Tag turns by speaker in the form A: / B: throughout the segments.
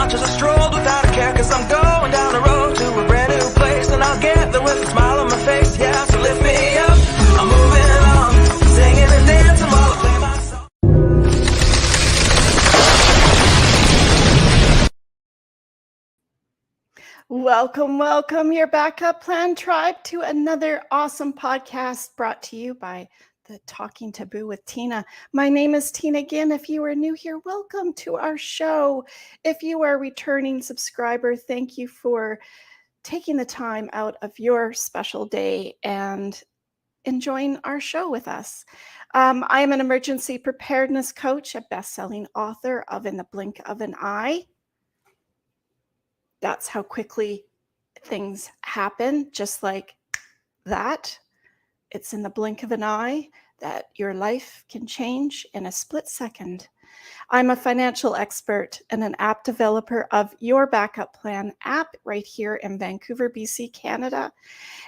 A: launch as I strolled without a care, cause I'm going down the road to a brand new place, and I'll get there with a smile on my face. Yeah, so lift me up, I'm moving on, singing and dancing while I play my song.
B: Welcome, your Backup Plan Tribe, to another awesome podcast brought to you by the Talking Taboo with Tina. My name is Tina again. If you are new here, welcome to our show. If you are a returning subscriber, thank you for taking the time out of your special day and enjoying our show with us. I am an emergency preparedness coach, a best-selling author of In the Blink of an Eye. That's how quickly things happen, just like that. It's in the blink of an eye that your life can change in a split second. I'm a financial expert and an app developer of Your Backup Plan app right here in Vancouver, BC, Canada.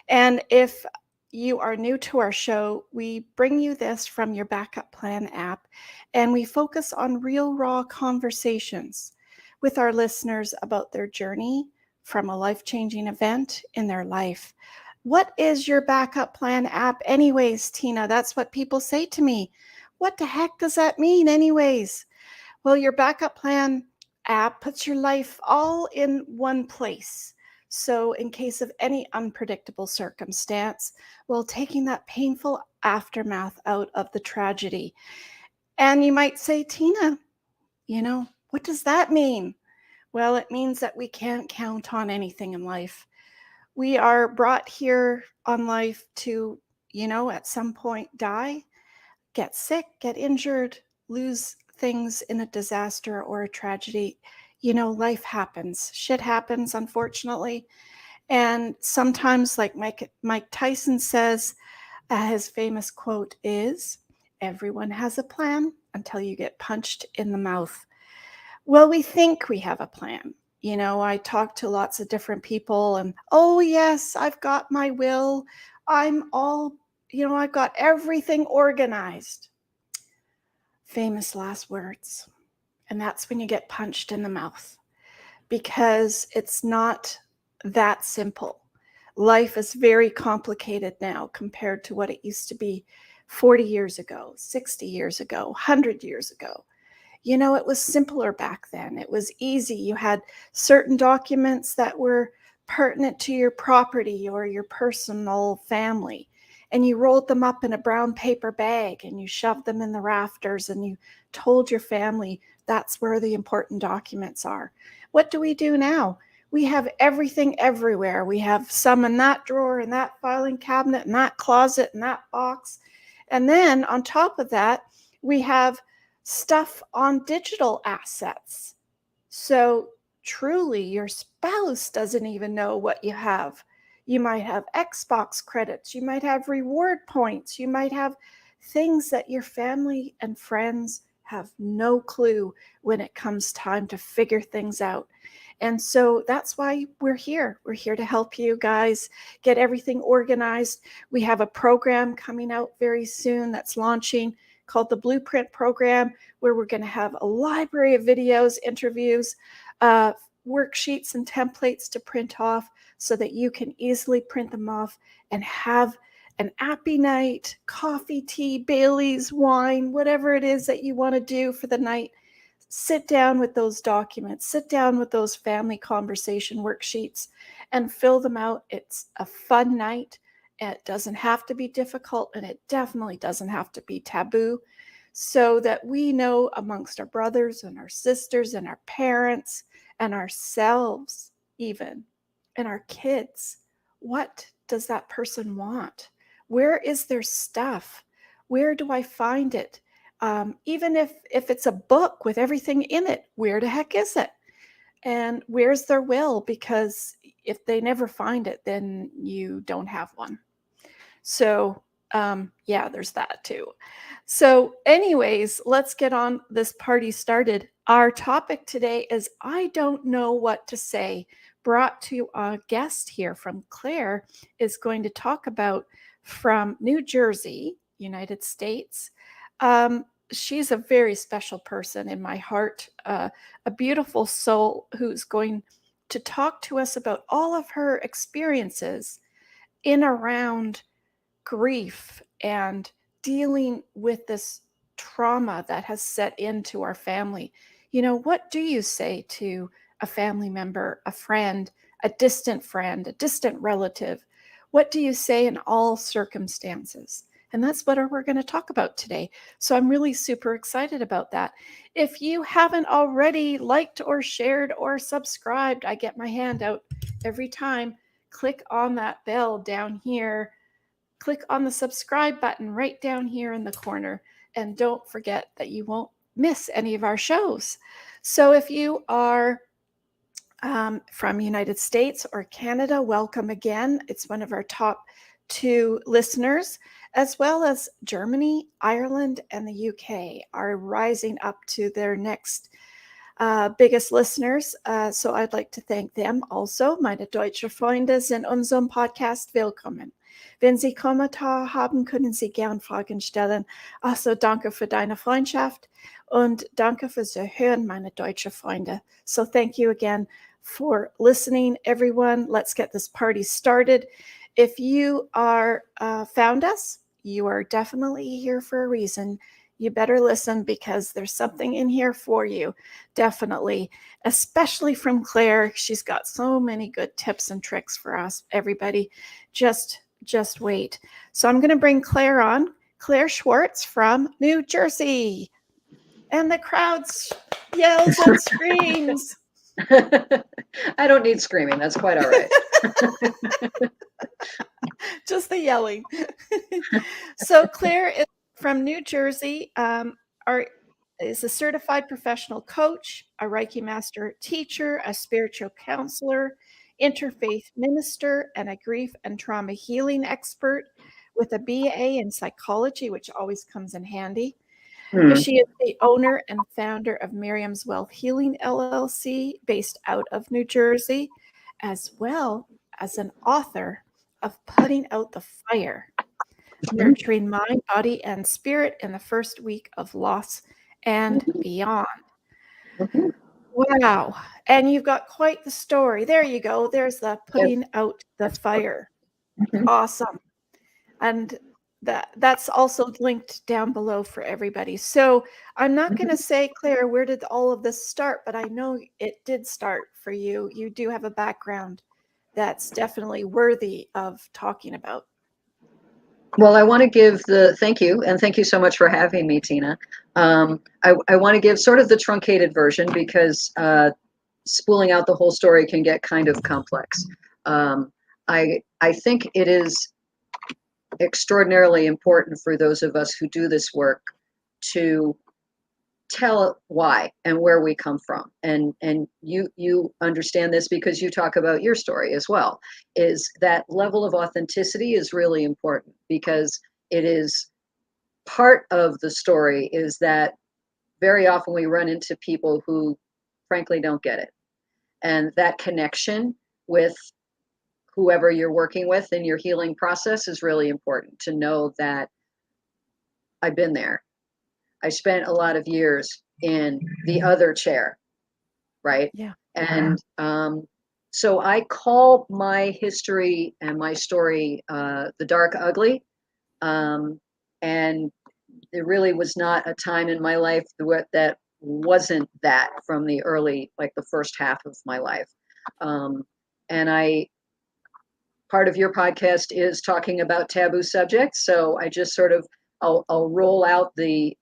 B: And if you are new to our show, we bring you this from Your Backup Plan app, and we focus on real, raw conversations with our listeners about their journey from a life-changing event in their life. What is Your Backup Plan app anyways, Tina? That's what people say to me. What the heck does that mean anyways? Well, Your Backup Plan app puts your life all in one place. So in case of any unpredictable circumstance, well, taking that painful aftermath out of the tragedy. And you might say, Tina, what does that mean? Well, it means that we can't count on anything in life. We are brought here on life to, at some point die, get sick, get injured, lose things in a disaster or a tragedy. Life happens. Shit happens, unfortunately. And sometimes, like Mike Tyson says, his famous quote is, "Everyone has a plan until you get punched in the mouth." Well, we think we have a plan. I talk to lots of different people and, oh yes, I've got my will. I've got everything organized. Famous last words. And that's when you get punched in the mouth, because it's not that simple. Life is very complicated now compared to what it used to be 40 years ago, 60 years ago, 100 years ago. It was simpler back then. It was easy. You had certain documents that were pertinent to your property or your personal family, and you rolled them up in a brown paper bag and you shoved them in the rafters and you told your family that's where the important documents are. What do we do now? We have everything everywhere. We have some in that drawer and that filing cabinet and that closet and that box. And then on top of that, we have stuff on digital assets. So truly, your spouse doesn't even know what you have. You might have Xbox credits. You might have reward points. You might have things that your family and friends have no clue when it comes time to figure things out. And so that's why we're here. We're here to help you guys get everything organized. We have a program coming out very soon that's launching called the Blueprint Program, where we're going to have a library of videos, interviews, worksheets and templates to print off so that you can easily print them off and have an appy night, coffee, tea, Bailey's, wine, whatever it is that you want to do for the night. Sit down with those documents, sit down with those family conversation worksheets and fill them out. It's a fun night. It doesn't have to be difficult, and it definitely doesn't have to be taboo, so that we know amongst our brothers and our sisters and our parents and ourselves even, and our kids, what does that person want? Where is their stuff? Where do I find it? Even if it's a book with everything in it, where the heck is it? And where's their will? Because if they never find it, then you don't have one. So, there's that too. So anyways, let's get on this party started. Our topic today is I Don't Know What to Say, brought to a guest here from Claire, is going to talk about from New Jersey, United States, she's a very special person in my heart, a beautiful soul who's going to talk to us about all of her experiences in around grief and dealing with this trauma that has set into our family. What do you say to a family member, a friend, a distant relative? What do you say in all circumstances? And that's what we're going to talk about today. So I'm really super excited about that. If you haven't already liked or shared or subscribed, I get my hand out every time. Click on that bell down here. Click on the subscribe button right down here in the corner. And don't forget that you won't miss any of our shows. So if you are from United States or Canada, welcome again. It's one of our top 2 listeners, as well as Germany, Ireland, and the UK are rising up to their next biggest listeners. So I'd like to thank them also. Meine deutsche Freunde sind unserem Podcast willkommen. Wenn Sie Kommentar haben, können Sie gern Fragen stellen. Also danke für deine Freundschaft und danke fürs Hören, meine deutsche Freunde. So thank you again for listening, everyone. Let's get this party started. If you are found us, you are definitely here for a reason. You better listen because there's something in here for you, definitely, especially from Claire. She's got so many good tips and tricks for us, everybody. Just wait. So I'm going to bring Claire on, Claire Schwartz from New Jersey. And the crowd yells and screams.
C: I don't need screaming. That's quite all right.
B: Just the yelling. So Claire is from New Jersey, is a certified professional coach, a Reiki master teacher, a spiritual counselor, interfaith minister, and a grief and trauma healing expert with a BA in psychology, which always comes in handy. She is the owner and founder of Miriam's Wealth Healing LLC, based out of New Jersey, as well as an author of Putting Out the Fire, Nurturing Mind, Body, and Spirit in the First Week of Loss and Beyond. Wow. And you've got quite the story. There you go. There's the Putting Out the Fire. Awesome. And that's also linked down below for everybody. So I'm not going to say, Claire, where did all of this start? But I know it did start for you. You do have a background that's definitely worthy of talking about.
C: Well, I want to give thank you, and thank you so much for having me, Tina. I want to give sort of the truncated version because spooling out the whole story can get kind of complex. I think it is extraordinarily important for those of us who do this work to tell why and where we come from. And you understand this because you talk about your story as well, is that level of authenticity is really important because it is part of the story is that very often we run into people who frankly don't get it. And that connection with whoever you're working with in your healing process is really important to know that I've been there. I spent a lot of years in the other chair, right?
B: Yeah.
C: And so I call my history and my story the dark ugly. And there really was not a time in my life that wasn't that from the early, like the first half of my life. And part of your podcast is talking about taboo subjects. So I just sort of, I'll roll out the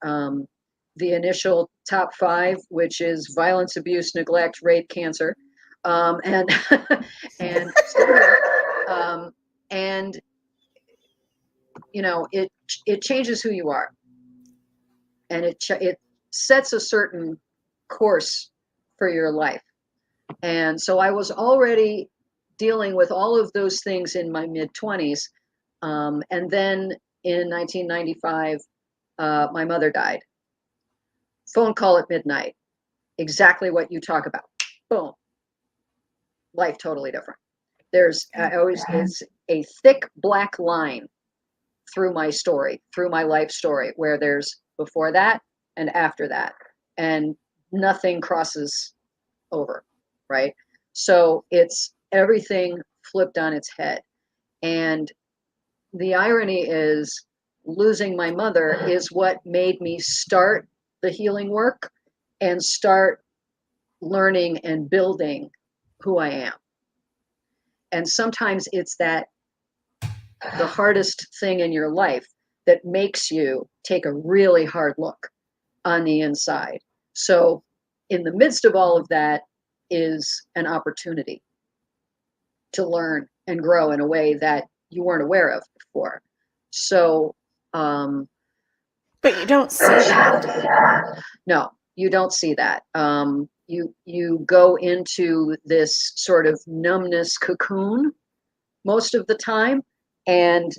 C: initial top 5, which is violence, abuse, neglect, rape, cancer, and and you know it changes who you are, and it sets a certain course for your life. And so I was already dealing with all of those things in my mid-20s, and then in 1995, my mother died. Phone call at midnight. Exactly what you talk about. Boom. Life totally different. There's it's a thick black line through my story, through my life story, where there's before that and after that, and nothing crosses over, right? So it's everything flipped on its head. And the irony is, losing my mother is what made me start the healing work and start learning and building who I am. And sometimes it's that the hardest thing in your life that makes you take a really hard look on the inside. So in the midst of all of that is an opportunity to learn and grow in a way that you weren't aware of before. So,
B: but you don't see that.
C: No, you don't see that. You go into this sort of numbness cocoon most of the time. And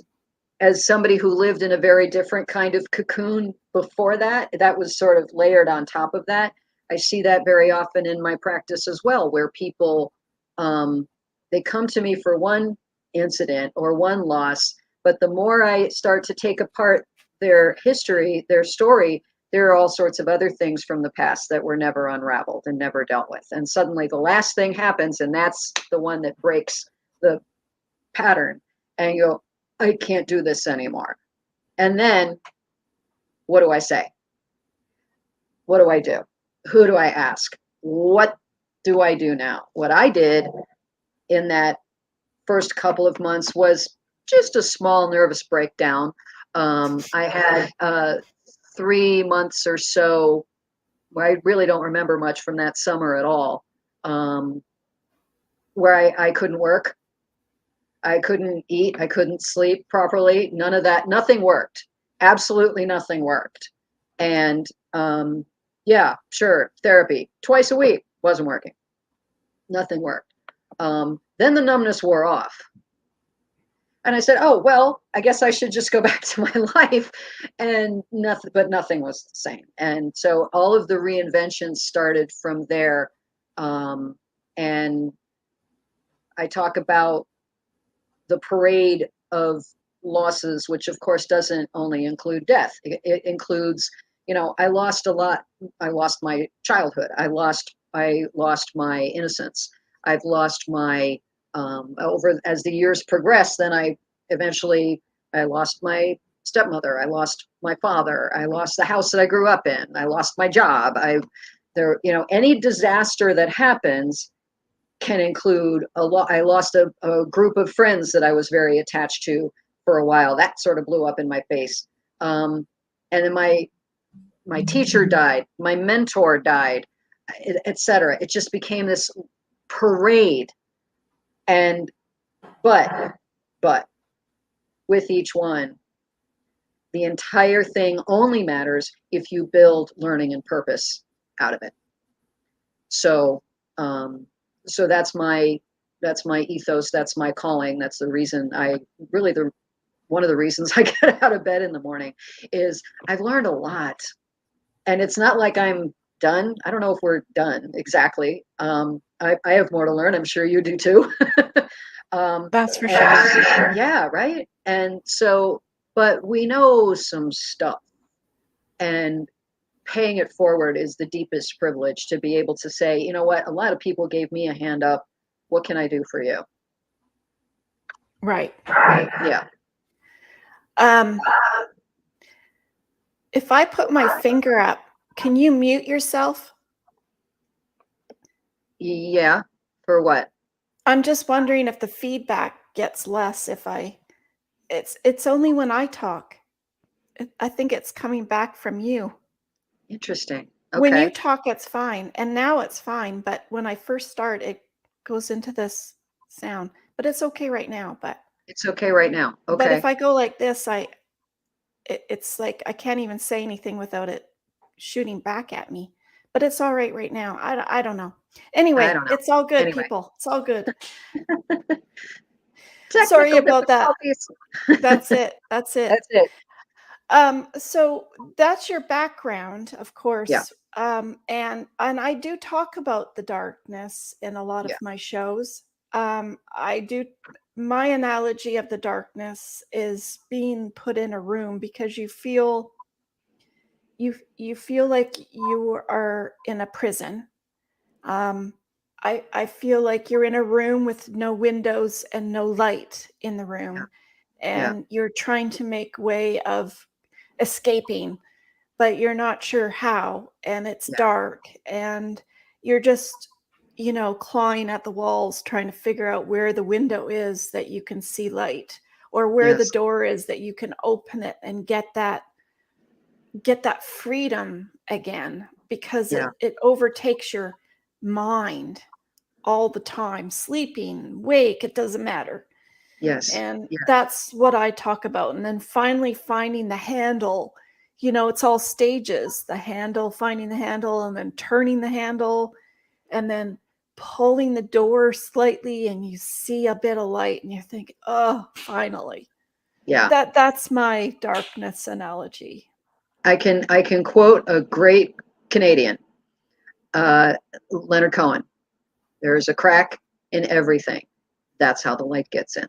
C: as somebody who lived in a very different kind of cocoon before that, that was sort of layered on top of that. I see that very often in my practice as well, where people, they come to me for one incident or one loss, but the more I start to take apart their history, their story, there are all sorts of other things from the past that were never unraveled and never dealt with. And suddenly the last thing happens, and that's the one that breaks the pattern. And you go, I can't do this anymore. And then what do I say? What do I do? Who do I ask? What do I do now? What I did in that first couple of months was just a small nervous breakdown. I had 3 months or so where I really don't remember much from that summer at all, where I couldn't work. I couldn't eat. I couldn't sleep properly. None of that. Nothing worked. Absolutely nothing worked. And yeah, sure, therapy twice a week wasn't working. Nothing worked. Then the numbness wore off. And I said, oh, well, I guess I should just go back to my life. And nothing, but nothing was the same. And so all of the reinventions started from there. And I talk about the parade of losses, which of course doesn't only include death. It includes, I lost a lot. I lost my childhood. I lost my innocence. I've lost my, over as the years progressed, then I lost my stepmother. I lost my father. I lost the house that I grew up in. I lost my job. Any disaster that happens can include a lot. I lost a group of friends that I was very attached to for a while. That sort of blew up in my face. And then my teacher died, my mentor died, etc. It just became this parade. And but with each one, the entire thing only matters if you build learning and purpose out of it. So that's my ethos. That's my calling. That's the reason one of the reasons I get out of bed in the morning is I've learned a lot, and it's not like I'm done. I don't know if we're done exactly. I have more to learn. I'm sure you do too.
B: That's for sure.
C: Yeah, right. And so, but we know some stuff, and paying it forward is the deepest privilege, to be able to say, you know what, a lot of people gave me a hand up. What can I do for you?
B: Right.
C: Yeah.
B: If I put my finger up, can you mute yourself?
C: Yeah. For what?
B: I'm just wondering if the feedback gets less if it's only when I talk. I think it's coming back from you.
C: Interesting. Okay.
B: When you talk, it's fine. And now it's fine. But when I first start, it goes into this sound. But it's okay right now. But
C: it's okay right now. Okay.
B: But if I go like this, it's like I can't even say anything without it shooting back at me. But it's all right now. I don't know. Anyway, it's all good, people. It's all good. Sorry about that. That's it. That's it.
C: That's it.
B: So that's your background, of course.
C: Yeah.
B: And I do talk about the darkness in a lot of my shows. My analogy of the darkness is being put in a room because you feel you feel like you are in a prison. I feel like you're in a room with no windows and no light in the
C: Yeah.
B: room,
C: Yeah.
B: and you're trying to make way of escaping, but you're not sure how, and it's
C: Yeah.
B: dark, and you're just, clawing at the walls, trying to figure out where the window is that you can see light, or where the
C: Yes.
B: door is that you can open it and get that freedom again, because
C: Yeah.
B: it overtakes your mind all the time, sleeping, wake, it doesn't matter.
C: Yes.
B: And
C: Yeah.
B: that's what I talk about. And then finally finding the handle, it's all stages, the handle, finding the handle, and then turning the handle, and then pulling the door slightly, and you see a bit of light, and you think, oh, finally.
C: Yeah.
B: That's my darkness analogy.
C: I can quote a great Canadian, Leonard Cohen. There's a crack in everything. That's how the light gets in.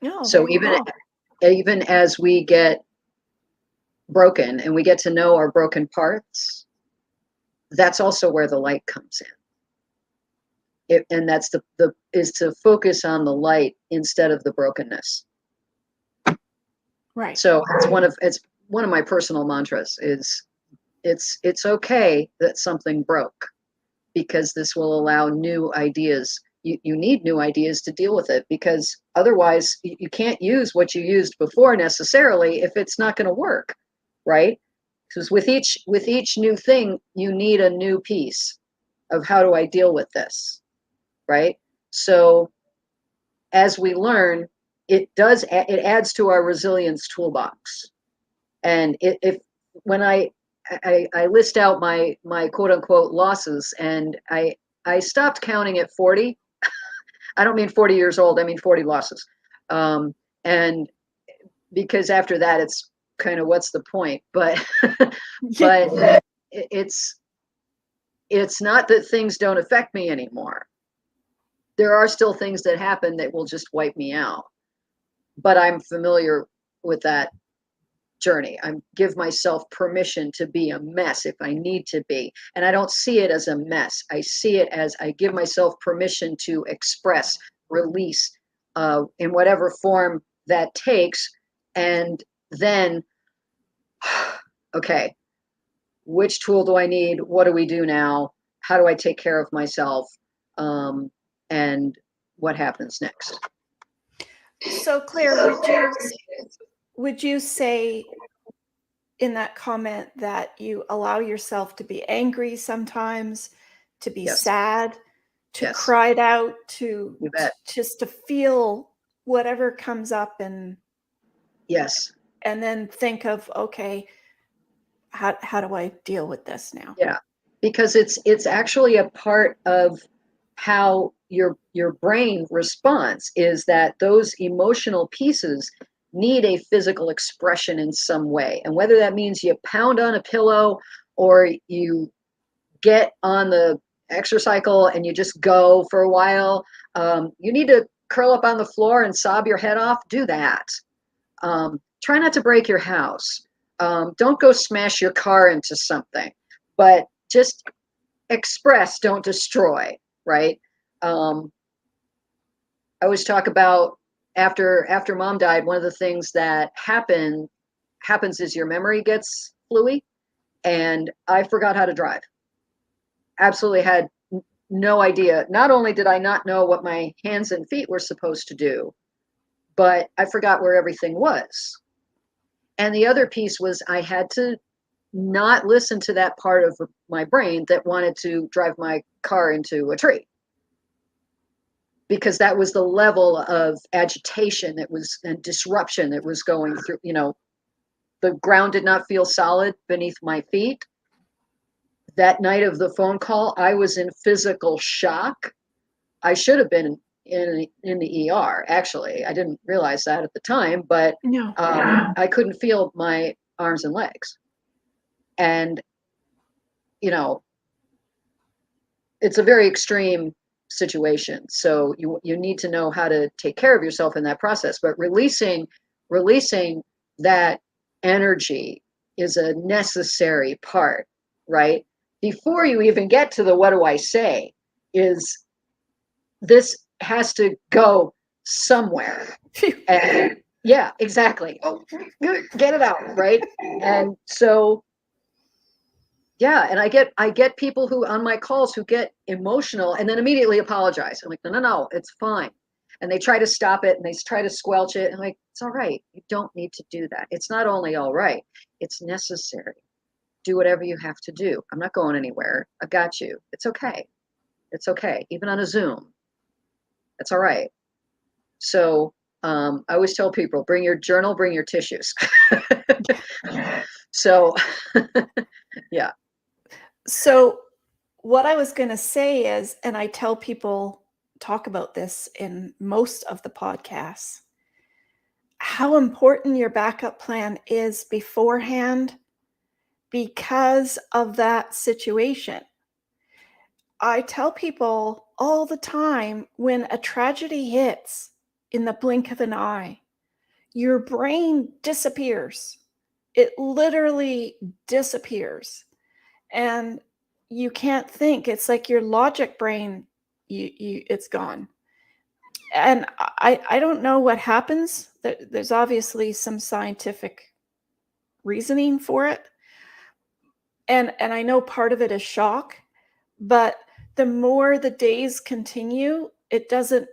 B: Oh,
C: So
B: there you go.
C: even as we get broken and we get to know our broken parts, that's also where the light comes in. And that's the is to focus on the light instead of the brokenness.
B: Right.
C: So it's one of my personal mantras is it's okay that something broke, because this will allow new ideas. You need new ideas to deal with it, because otherwise you can't use what you used before necessarily if it's not going to work, right? Because with each new thing, you need a new piece of how do I deal with this, right? So as we learn, it adds to our resilience toolbox. And if when I list out my quote unquote losses, and I stopped counting at 40. I don't mean 40 years old. I mean 40 losses. And because after that, it's kind of what's the point? But but it's not that things don't affect me anymore. There are still things that happen that will just wipe me out. But I'm familiar with that journey. I give myself permission to be a mess if I need to be. And I don't see it as a mess. I see it as I give myself permission to express, release, in whatever form that takes. And then, okay, which tool do I need? What do we do now? How do I take care of myself? And what happens next?
B: So, Claire, would you say in that comment that you allow yourself to be angry sometimes, to be
C: Yes.
B: sad, to
C: Yes.
B: cry it out, to
C: You bet.
B: just to feel whatever comes up, and
C: Yes.
B: then think of, okay, how do I deal with this now?
C: Yeah, because it's actually a part of how your brain responds, is that those emotional pieces need a physical expression in some way. And whether that means you pound on a pillow or you get on the exercycle and you just go for a while, you need to curl up on the floor and sob your head off, do that. Try not to break your house. Don't go smash your car into something, but just express, don't destroy, right? I always talk about after mom died, one of the things that happens is your memory gets fluey, and I forgot how to drive. Absolutely had no idea. Not only did I not know what my hands and feet were supposed to do, but I forgot where everything was. And the other piece was I had to not listen to that part of my brain that wanted to drive my car into a tree, because that was the level of agitation that was and disruption that was going through. The ground did not feel solid beneath my feet. That night of the phone call, I was in physical shock. I should have been in the ER. Actually, I didn't realize that at the time, but
B: No.
C: I couldn't feel my arms and legs. And it's a very extreme situation. So you need to know how to take care of yourself in that process. But releasing that energy is a necessary part, right? Before you even get to the what do I say, is this has to go somewhere. And yeah, exactly. Oh, get it out, right? And so yeah, and I get people who on my calls who get emotional and then immediately apologize. I'm like, no, it's fine. And they try to stop it and they try to squelch it. I'm like, it's all right. You don't need to do that. It's not only all right, it's necessary. Do whatever you have to do. I'm not going anywhere. I got you. It's okay. It's okay. Even on a Zoom. That's all right. So I always tell people, bring your journal, bring your tissues. So yeah.
B: So what I was going to say is, and I tell people, talk about this in most of the podcasts, how important your backup plan is beforehand because of that situation. I tell people all the time, when a tragedy hits in the blink of an eye, your brain disappears. It literally disappears. And you can't think. It's like your logic brain, it's gone. And I don't know what happens. There's obviously some scientific reasoning for it. And I know part of it is shock, but the more the days continue, it doesn't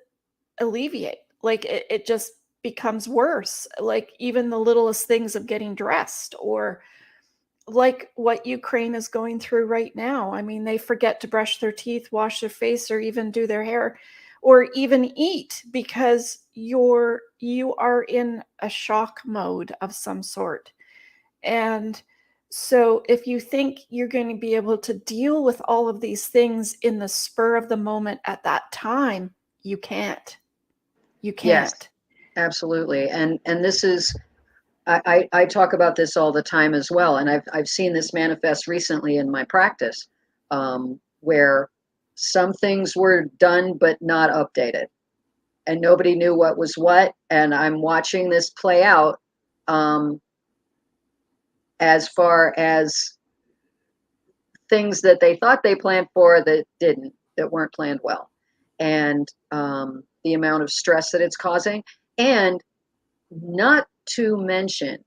B: alleviate. Like it just becomes worse. Like even the littlest things of getting dressed, or like what Ukraine is going through right now. I mean, they forget to brush their teeth, wash their face, or even do their hair, or even eat, because you are in a shock mode of some sort. And so if you think you're going to be able to deal with all of these things in the spur of the moment at that time, you can't. You can't.
C: Yes, absolutely. And this is, I talk about this all the time as well. And I've seen this manifest recently in my practice, where some things were done but not updated, and nobody knew what was what. And I'm watching this play out, as far as things that they thought they planned for that weren't planned well, and the amount of stress that it's causing. And not to mention,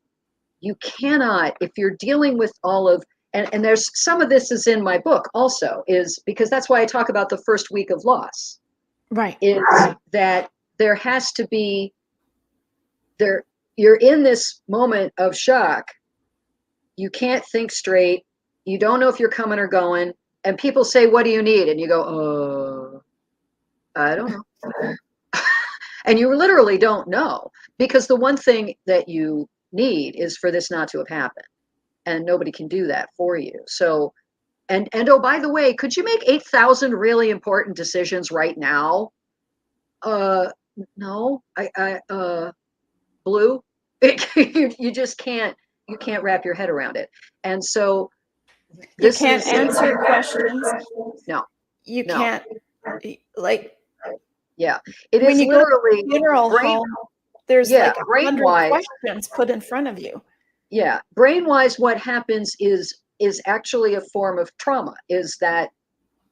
C: you cannot, if you're dealing with all of, and there's some of this is in my book also, is because that's why I talk about the first week of loss.
B: Right.
C: Is that there has to be, you're in this moment of shock. You can't think straight. You don't know if you're coming or going. And people say, what do you need? And you go, I don't know. And you literally don't know, because the one thing that you need is for this not to have happened. And nobody can do that for you. So, and oh, by the way, could you make 8,000 really important decisions right now? No, Blue, you just can't, you can't wrap your head around it. And so
B: you can't answer questions.
C: No.
B: You can't, like,
C: yeah, it
B: when
C: is
B: you
C: literally
B: go to a funeral home, there's like 100 questions put in front of you.
C: Yeah, brain-wise, what happens is actually a form of trauma, is that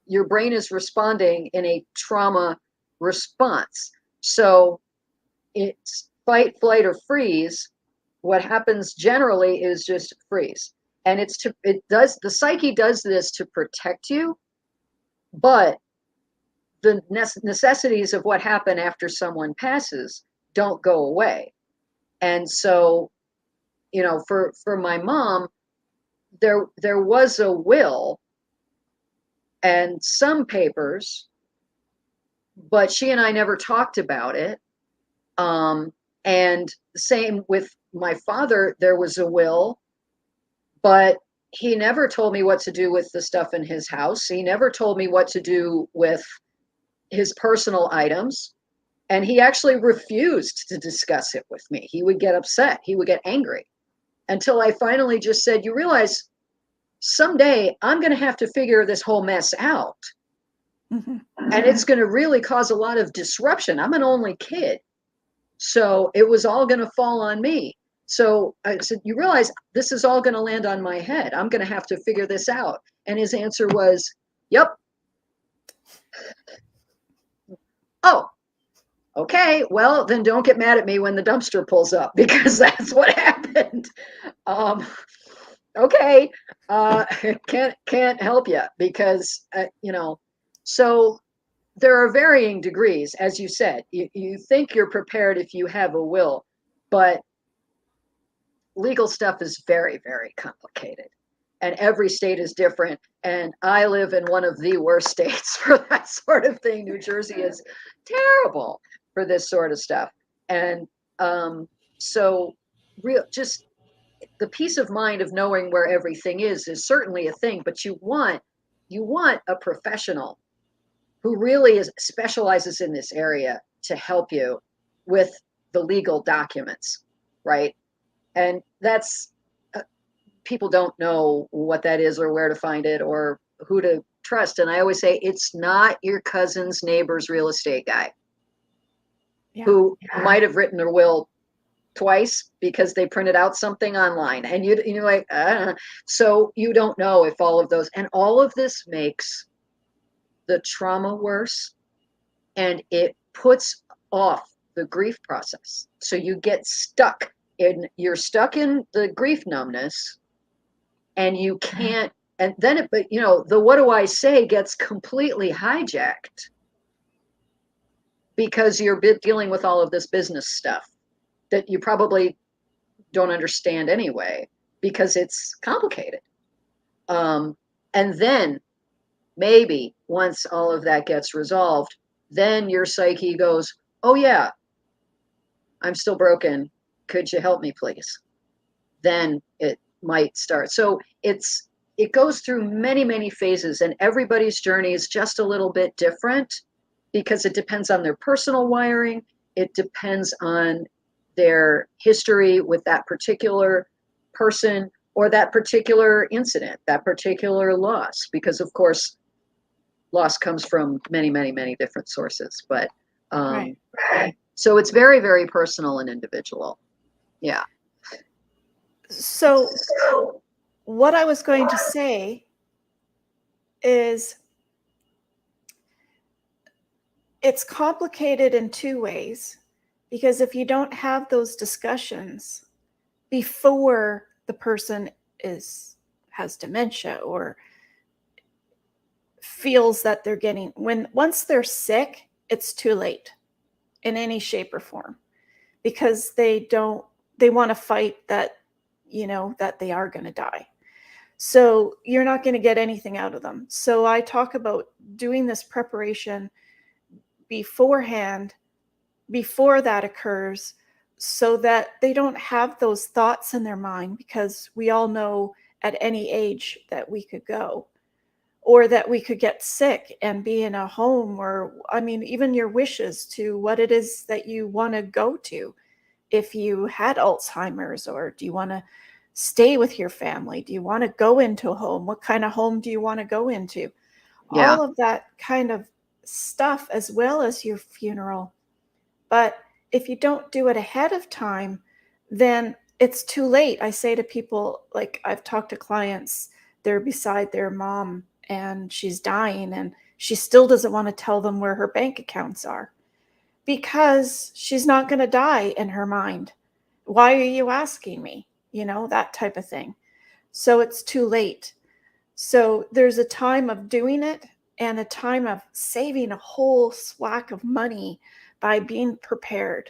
C: your brain is responding in a trauma response. So it's fight, flight, or freeze. What happens generally is just freeze. And the psyche does this to protect you, but the necessities of what happened after someone passes don't go away. And so, you know, for my mom, there was a will and some papers, but she and I never talked about it. And same with my father, there was a will, but he never told me what to do with the stuff in his house. He never told me what to do with his personal items. And he actually refused to discuss it with me. He would get upset. He would get angry, until I finally just said, you realize someday I'm going to have to figure this whole mess out. Mm-hmm. And it's going to really cause a lot of disruption. I'm an only kid. So it was all going to fall on me. So I said, you realize this is all going to land on my head. I'm going to have to figure this out. And his answer was, yep. Oh, okay. Well, then don't get mad at me when the dumpster pulls up, because that's what happened. Okay. Can't help you, because, so there are varying degrees, as you said. You think you're prepared if you have a will, but legal stuff is very, very complicated, and every state is different. And I live in one of the worst states for that sort of thing. New Jersey is terrible for this sort of stuff. And so just the peace of mind of knowing where everything is certainly a thing, but you want a professional who really specializes in this area to help you with the legal documents, right? And that's, people don't know what that is or where to find it or who to trust. And I always say, it's not your cousin's neighbor's real estate guy who might have written a will twice because they printed out something online, and you're like, so you don't know if all of those, and all of this makes the trauma worse, and it puts off the grief process. So you get stuck you're stuck in the grief numbness, and you can't, and then but the what do I say gets completely hijacked because you're dealing with all of this business stuff that you probably don't understand anyway, because it's complicated. And then maybe once all of that gets resolved, then your psyche goes, oh yeah, I'm still broken. Could you help me, please? Then it might start. So it goes through many, many phases, and everybody's journey is just a little bit different because it depends on their personal wiring. It depends on their history with that particular person or that particular incident, that particular loss, because of course, loss comes from many, many, many different sources. But right. So it's very, very personal and individual. Yeah.
B: So what I was going to say is it's complicated in two ways, because if you don't have those discussions before the person has dementia or feels that they're getting, once they're sick, it's too late in any shape or form, because they want to fight that, that they are going to die. So you're not going to get anything out of them. So I talk about doing this preparation beforehand, before that occurs, so that they don't have those thoughts in their mind, because we all know at any age that we could go, or that we could get sick and be in a home, or even your wishes to what it is that you want to go to. If you had Alzheimer's, or do you want to stay with your family? Do you want to go into a home? What kind of home do you want to go into? Yeah. All of that kind of stuff, as well as your funeral. But if you don't do it ahead of time, then it's too late. I say to people, like I've talked to clients, they're beside their mom and she's dying, and she still doesn't want to tell them where her bank accounts are, because she's not going to die in her mind. Why are you asking me? That type of thing. So it's too late. So there's a time of doing it and a time of saving a whole swack of money by being prepared,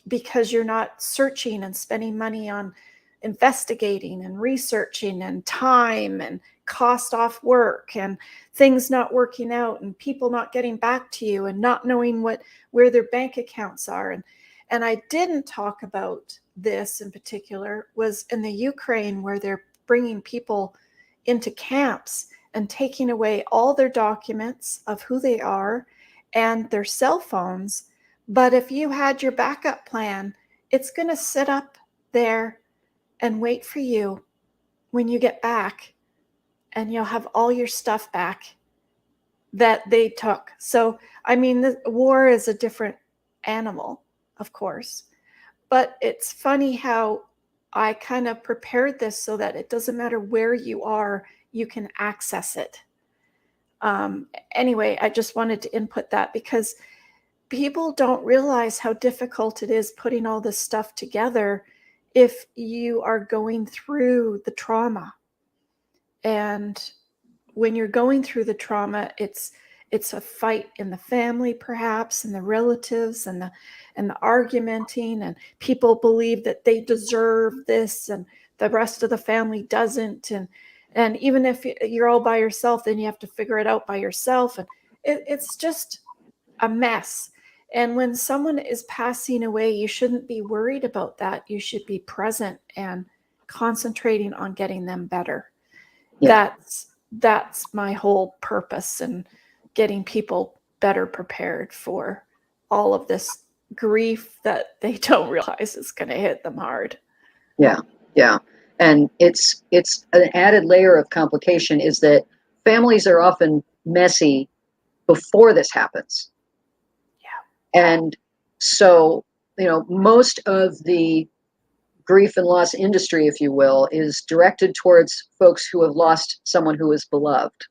B: because you're not searching and spending money on investigating and researching and time and cost off work and things not working out and people not getting back to you and not knowing where their bank accounts are. And I didn't talk about this in particular was in the Ukraine, where they're bringing people into camps and taking away all their documents of who they are and their cell phones. But if you had your backup plan, it's going to sit up there and wait for you when you get back, and you'll have all your stuff back that they took. So, the war is a different animal, of course, but it's funny how I kind of prepared this so that it doesn't matter where you are, you can access it. Anyway, I just wanted to input that because people don't realize how difficult it is putting all this stuff together if you are going through the trauma. And when you're going through the trauma, it's a fight in the family, perhaps, and the relatives, and the argumenting, and people believe that they deserve this and the rest of the family doesn't. And even if you're all by yourself, then you have to figure it out by yourself. And it's just a mess. And when someone is passing away, you shouldn't be worried about that. You should be present and concentrating on getting them better.
C: Yeah.
B: That's my whole purpose, and getting people better prepared for all of this grief that they don't realize is going to hit them hard.
C: Yeah. Yeah. And it's an added layer of complication is that families are often messy before this happens. Yeah. And so, most of the grief and loss industry, if you will, is directed towards folks who have lost someone who is beloved.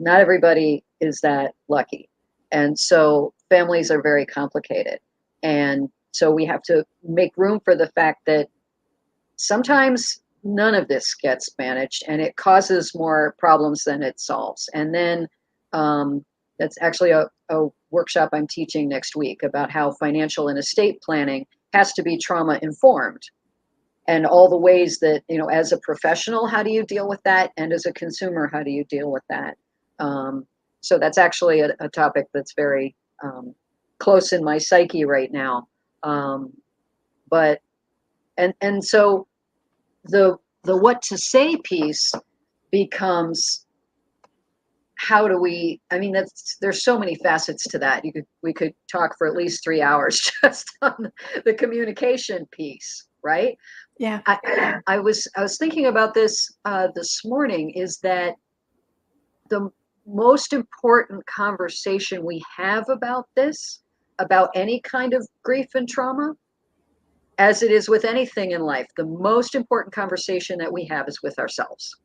C: Not everybody is that lucky. And so families are very complicated. And so we have to make room for the fact that sometimes none of this gets managed and it causes more problems than it solves. And then that's actually a workshop I'm teaching next week about how financial and estate planning has to be trauma informed, and all the ways that, as a professional, how do you deal with that? And as a consumer, how do you deal with that? So that's actually a topic that's very close in my psyche right now. But so the what to say piece becomes, how do we, there's so many facets to that. We could talk for at least 3 hours just on the communication piece, right?
B: Yeah.
C: I was thinking about this morning, is that the most important conversation we have about this, about any kind of grief and trauma, as it is with anything in life, the most important conversation that we have is with ourselves.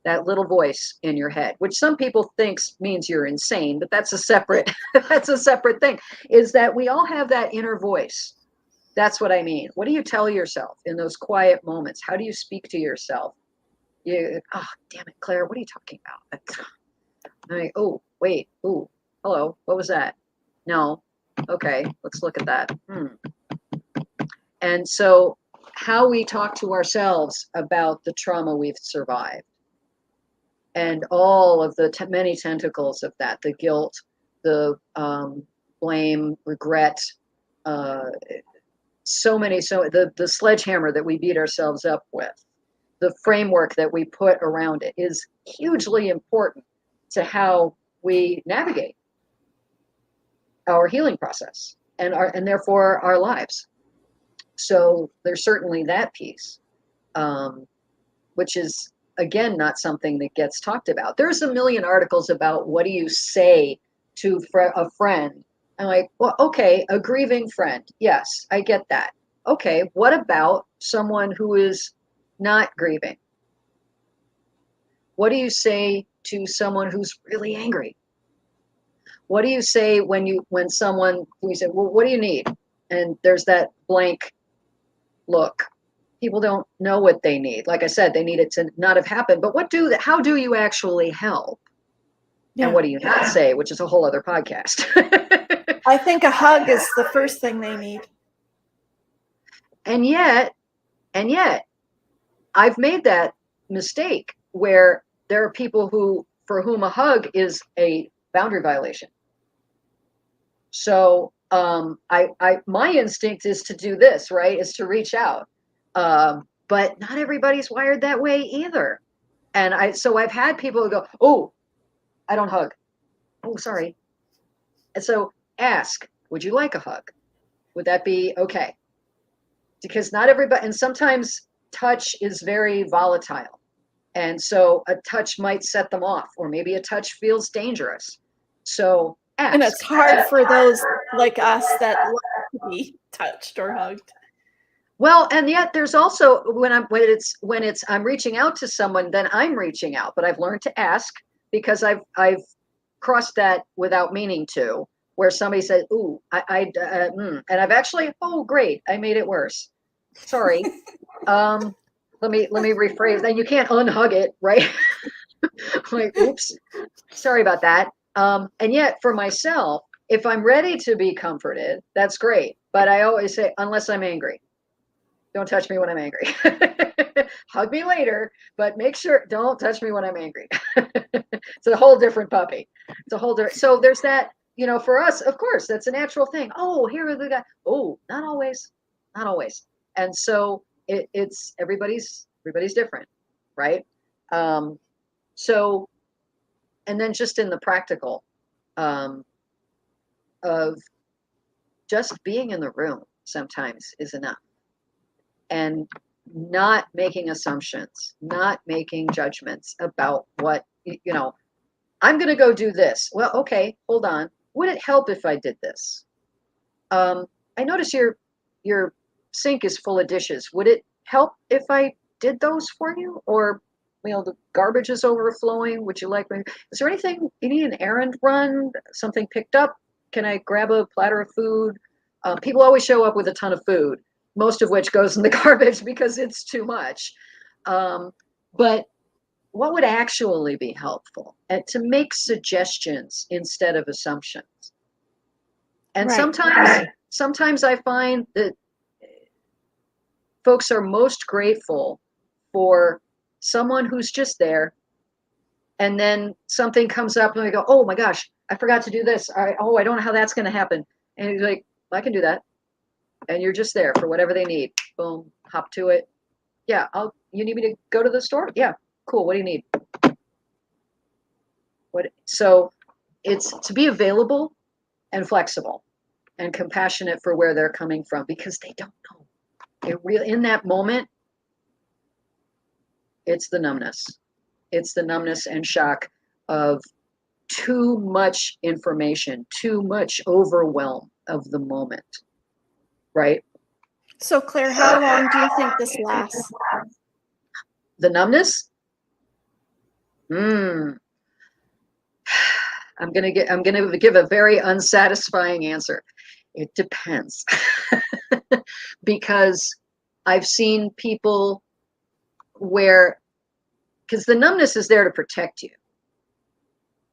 C: That little voice in your head, which some people think means you're insane, but that's a separate thing, is that we all have that inner voice. That's what I mean. What do you tell yourself in those quiet moments? How do you speak to yourself? Oh, damn it, Claire, what are you talking about? Oh, wait, oh, hello, what was that? No, okay, let's look at that. And so how we talk to ourselves about the trauma we've survived, and all of the many tentacles of that, the guilt, the blame, regret, the sledgehammer that we beat ourselves up with, the framework that we put around it, is hugely important to how we navigate our healing process and therefore our lives. So there's certainly that piece, which is, again, not something that gets talked about. There's a million articles about what do you say to a friend. I'm like, well, okay, a grieving friend. Yes, I get that. Okay, what about someone who is not grieving? What do you say to someone who's really angry? What do you say when someone, you say, well, what do you need? And there's that blank look. People don't know what they need. Like I said, they need it to not have happened. But how do you actually help? Yeah. And what do you not say, which is a whole other podcast.
B: I think a hug is the first thing they need.
C: And yet, I've made that mistake where there are people for whom a hug is a boundary violation. So my instinct is to do this, right? Is to reach out. But not everybody's wired that way either. And I've had people who go, oh, I don't hug. Oh, sorry. And so ask, would you like a hug? Would that be okay? Because not everybody, and sometimes touch is very volatile. And so a touch might set them off, or maybe a touch feels dangerous. So ask.
B: And it's hard for those like us that love to be touched or hugged.
C: Well, and yet there's also when I'm reaching out to someone, then I'm reaching out, but I've learned to ask because I've crossed that without meaning to, where somebody said, "Ooh, and I've actually, oh, great, I made it worse. Sorry. Let me rephrase. Then you can't unhug it, right? Like, oops, sorry about that. And yet for myself, if I'm ready to be comforted, that's great. But I always say, unless I'm angry. Don't touch me when I'm angry. Hug me later, but make sure don't touch me when I'm angry. It's a whole different puppy. It's a whole different. So there's that, for us, of course, that's a natural thing. Oh, here are the guys. Oh, not always, not always. And so it's everybody's different, right? So, and then just in the practical of just being in the room sometimes is enough. And not making assumptions, not making judgments about what, I'm going to go do this. Well, okay, hold on. Would it help if I did this? I notice your sink is full of dishes. Would it help if I did those for you? Or, the garbage is overflowing. Would you like me? Is there anything you need an errand run? Something picked up? Can I grab a platter of food? People always show up with a ton of food, most of which goes in the garbage because it's too much. But what would actually be helpful? And to make suggestions instead of assumptions. And
B: Right.
C: sometimes I find that folks are most grateful for someone who's just there. And then something comes up and they go, oh my gosh, I forgot to do this. I don't know how that's going to happen. And you're like, I can do that. And you're just there for whatever they need. Boom, hop to it. Yeah, you need me to go to the store? Yeah, cool. What do you need? So it's to be available and flexible and compassionate for where they're coming from because they don't know. In that moment, it's the numbness. It's the numbness and shock of too much information, too much overwhelm of the moment, right?
B: So, Claire, how long do you think this lasts?
C: The numbness? I'm gonna give a very unsatisfying answer. It depends. Because I've seen people because the numbness is there to protect you.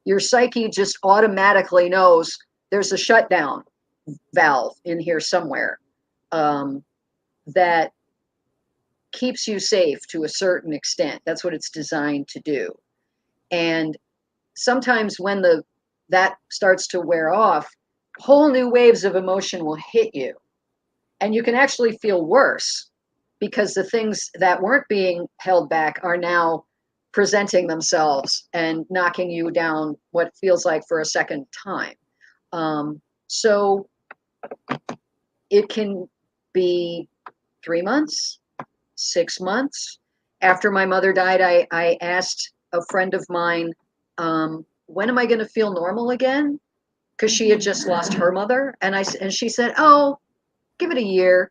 C: Your psyche just automatically knows there's a shutdown valve in here somewhere that keeps you safe to a certain extent. That's what it's designed to do. And sometimes when that starts to wear off, whole new waves of emotion will hit you. And you can actually feel worse because the things that weren't being held back are now presenting themselves and knocking you down what feels like for a second time. So it can be 3 months, 6 months. After my mother died, I asked a friend of mine, when am I going to feel normal again? Because she had just lost her mother. And she said, oh, give it a year.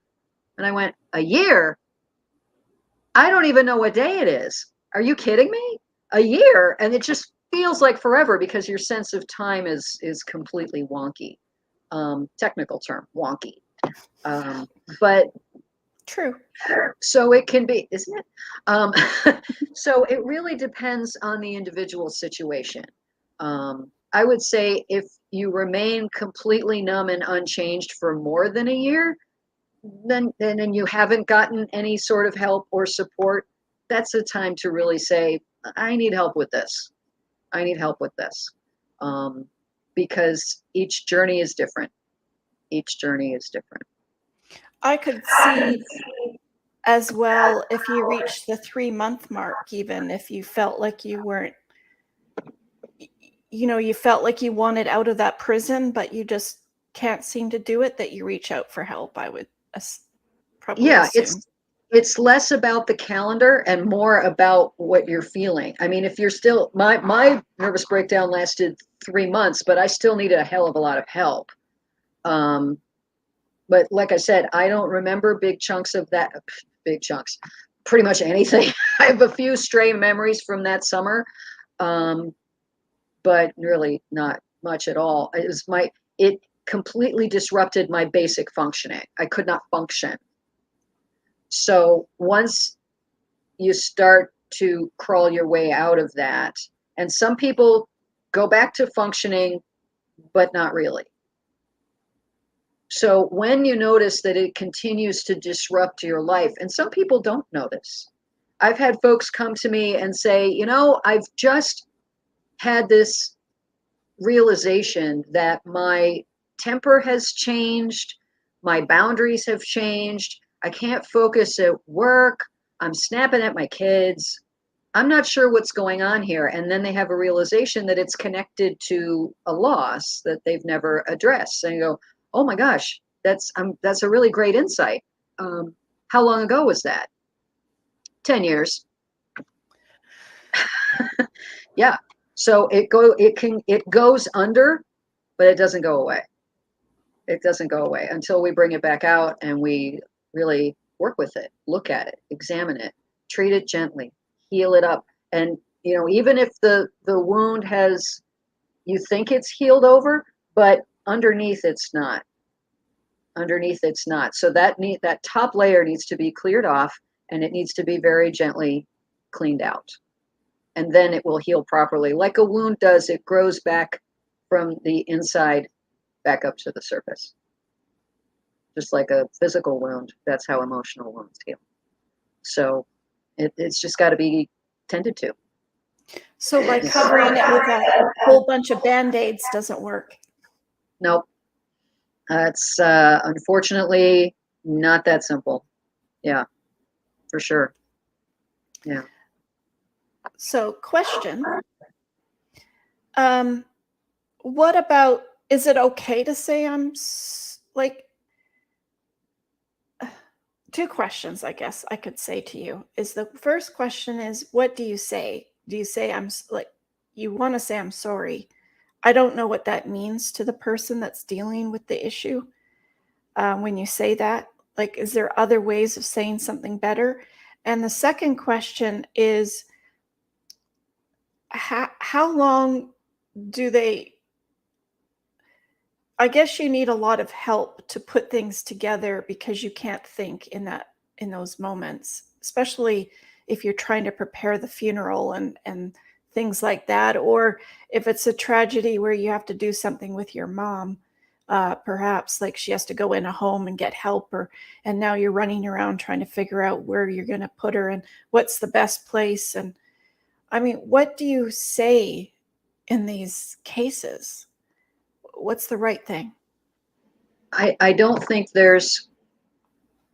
C: And I went, a year? I don't even know what day it is. Are you kidding me? A year? And it just feels like forever because your sense of time is completely wonky. Technical term, wonky. But
B: True.
C: so it can be, isn't it? So it really depends on the individual situation. I would say if you remain completely numb and unchanged for more than a year, then you haven't gotten any sort of help or support, that's a time to really say, I need help with this. I need help with this. Because each journey is different. Each journey is different.
B: I could see as well if you reached the 3-month mark, even if you felt like you weren't, you felt like you wanted out of that prison, but you just can't seem to do it, that you reach out for help, I would probably assume.
C: It's less about the calendar and more about what you're feeling. I mean, if you're still, my nervous breakdown lasted 3 months, but I still needed a hell of a lot of help. But like I said, I don't remember big chunks of that. Big chunks, pretty much anything. I have a few stray memories from that summer, but really not much at all. It completely disrupted my basic functioning. I could not function. So once you start to crawl your way out of that, and some people go back to functioning, but not really. So when you notice that it continues to disrupt your life, and some people don't notice. I've had folks come to me and say, you know, I've just had this realization that my temper has changed, my boundaries have changed, I can't focus at work, I'm snapping at my kids, I'm not sure what's going on here. And then they have a realization that it's connected to a loss that they've never addressed. And you go, oh my gosh, that's a really great insight. How long ago was that? 10 years. Yeah. So it goes under, but it doesn't go away. It doesn't go away until we bring it back out and we really work with it, look at it, examine it, treat it gently, heal it up. And, you know, even if the wound you think it's healed over, but underneath it's not. Underneath it's not. So that top layer needs to be cleared off, and it needs to be very gently cleaned out. And then it will heal properly. Like a wound does, it grows back from the inside back up to the surface. Just like a physical wound, that's how emotional wounds heal. So it's just got to be tended to.
B: So by covering it with a whole bunch of Band-Aids doesn't work?
C: Nope. It's unfortunately not that simple. Yeah, for sure. Yeah.
B: So question, what about, is it okay to say two questions, I guess I could say to you is the first question is, what do you say? Do you say you want to say, I'm sorry. I don't know what that means to the person that's dealing with the issue. When you say that, like, is there other ways of saying something better? And the second question is, how long do they, I guess you need a lot of help to put things together because you can't think in those moments, especially if you're trying to prepare the funeral and things like that, or if it's a tragedy where you have to do something with your mom, perhaps like she has to go in a home and get help, and now you're running around trying to figure out where you're going to put her and what's the best place. And I mean, what do you say in these cases? What's the right thing?
C: I don't think there's,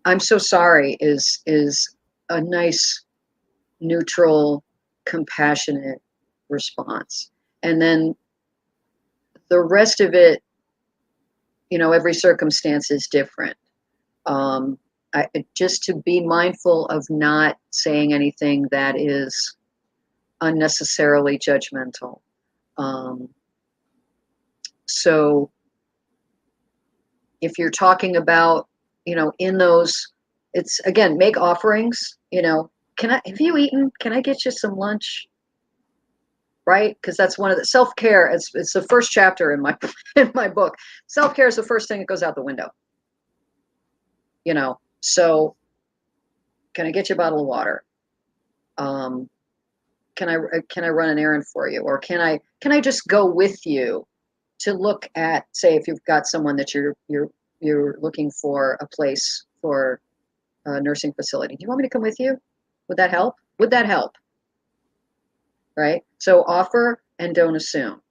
C: I'm so sorry is a nice, neutral, compassionate response. And then the rest of it, you know, every circumstance is different. Just to be mindful of not saying anything that is unnecessarily judgmental. So if you're talking about, you know, in those, it's again, make offerings, you know, have you eaten? Can I get you some lunch? Right? Because that's one of the self-care. It's the first chapter in my book. Self-care is the first thing that goes out the window. You know, so can I get you a bottle of water? Can I run an errand for you? Or can I just go with you to look at, say, if you've got someone that you're looking for a place for a nursing facility. Do you want me to come with you? Would that help? Would that help? Right? So offer and don't assume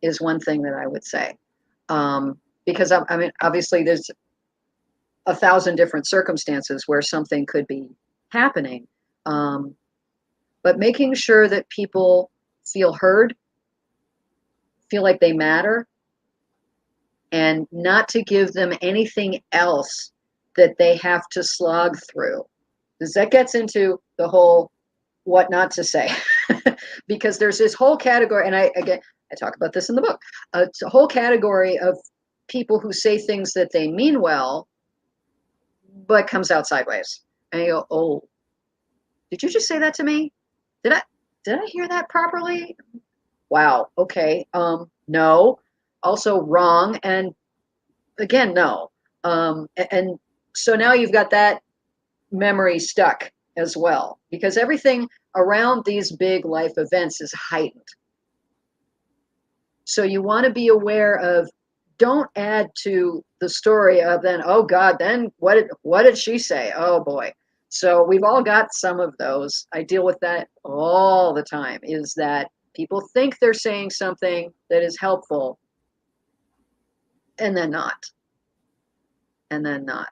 C: is one thing that I would say. Because I mean, obviously there's 1,000 different circumstances where something could be happening. But making sure that people feel heard, feel like they matter, and not to give them anything else that they have to slog through. Because that gets into the whole what not to say. Because there's this whole category, and I talk about this in the book, it's a whole category of people who say things that they mean well, but comes out sideways. And you go, oh, did you just say that to me? Did I hear that properly? Wow. Okay. No. Also wrong. And again, no. And so now you've got that memory stuck as well, because everything around these big life events is heightened. So you want to be aware of, don't add to the story of then, oh God, then what did she say? Oh boy. So we've all got some of those. I deal with that all the time, is that people think they're saying something that is helpful and then not. And then not.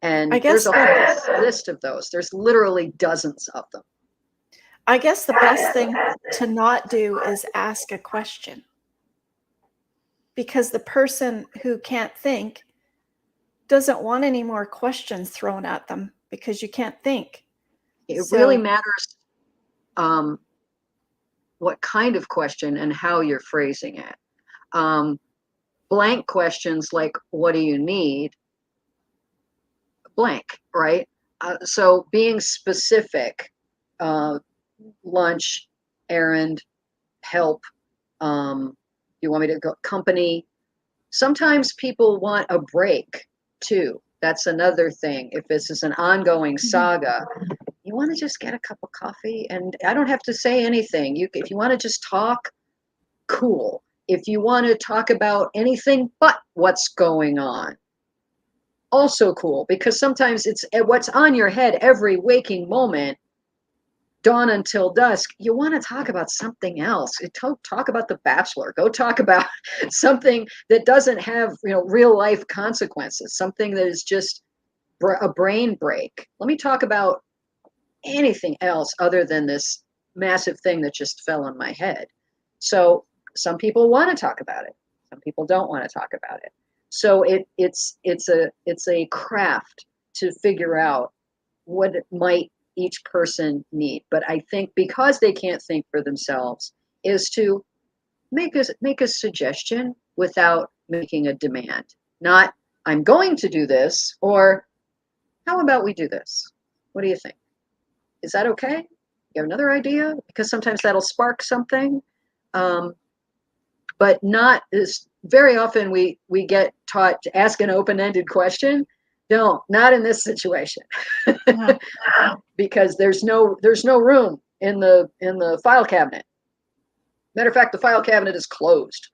C: And
B: I guess
C: there's a whole list of those. There's literally dozens of them.
B: I guess the best thing to not do is ask a question, because the person who can't think doesn't want any more questions thrown at them because you can't think.
C: It really matters what kind of question and how you're phrasing it. Blank questions like, what do you need? Blank, right? So being specific, lunch, errand, help, you want me to go, company. Sometimes people want a break too. That's another thing. If this is an ongoing saga, you want to just get a cup of coffee, and I don't have to say anything. If you want to just talk, cool. If you want to talk about anything but what's going on, also cool, because sometimes it's what's on your head every waking moment, dawn until dusk. You want to talk about something else. Talk about The Bachelor. Go talk about something that doesn't have real life consequences, something that is just a brain break. Let me talk about anything else other than this massive thing that just fell on my head. So some people want to talk about it. Some people don't want to talk about it. So it's a craft to figure out what might each person need. But I think because they can't think for themselves, is to make a suggestion without making a demand. Not, I'm going to do this, or how about we do this? What do you think? Is that okay? You have another idea? Because sometimes that'll spark something. But not as very often we get taught to ask an open-ended question. No, not in this situation. Because there's no room in the file cabinet. Matter of fact, the file cabinet is closed.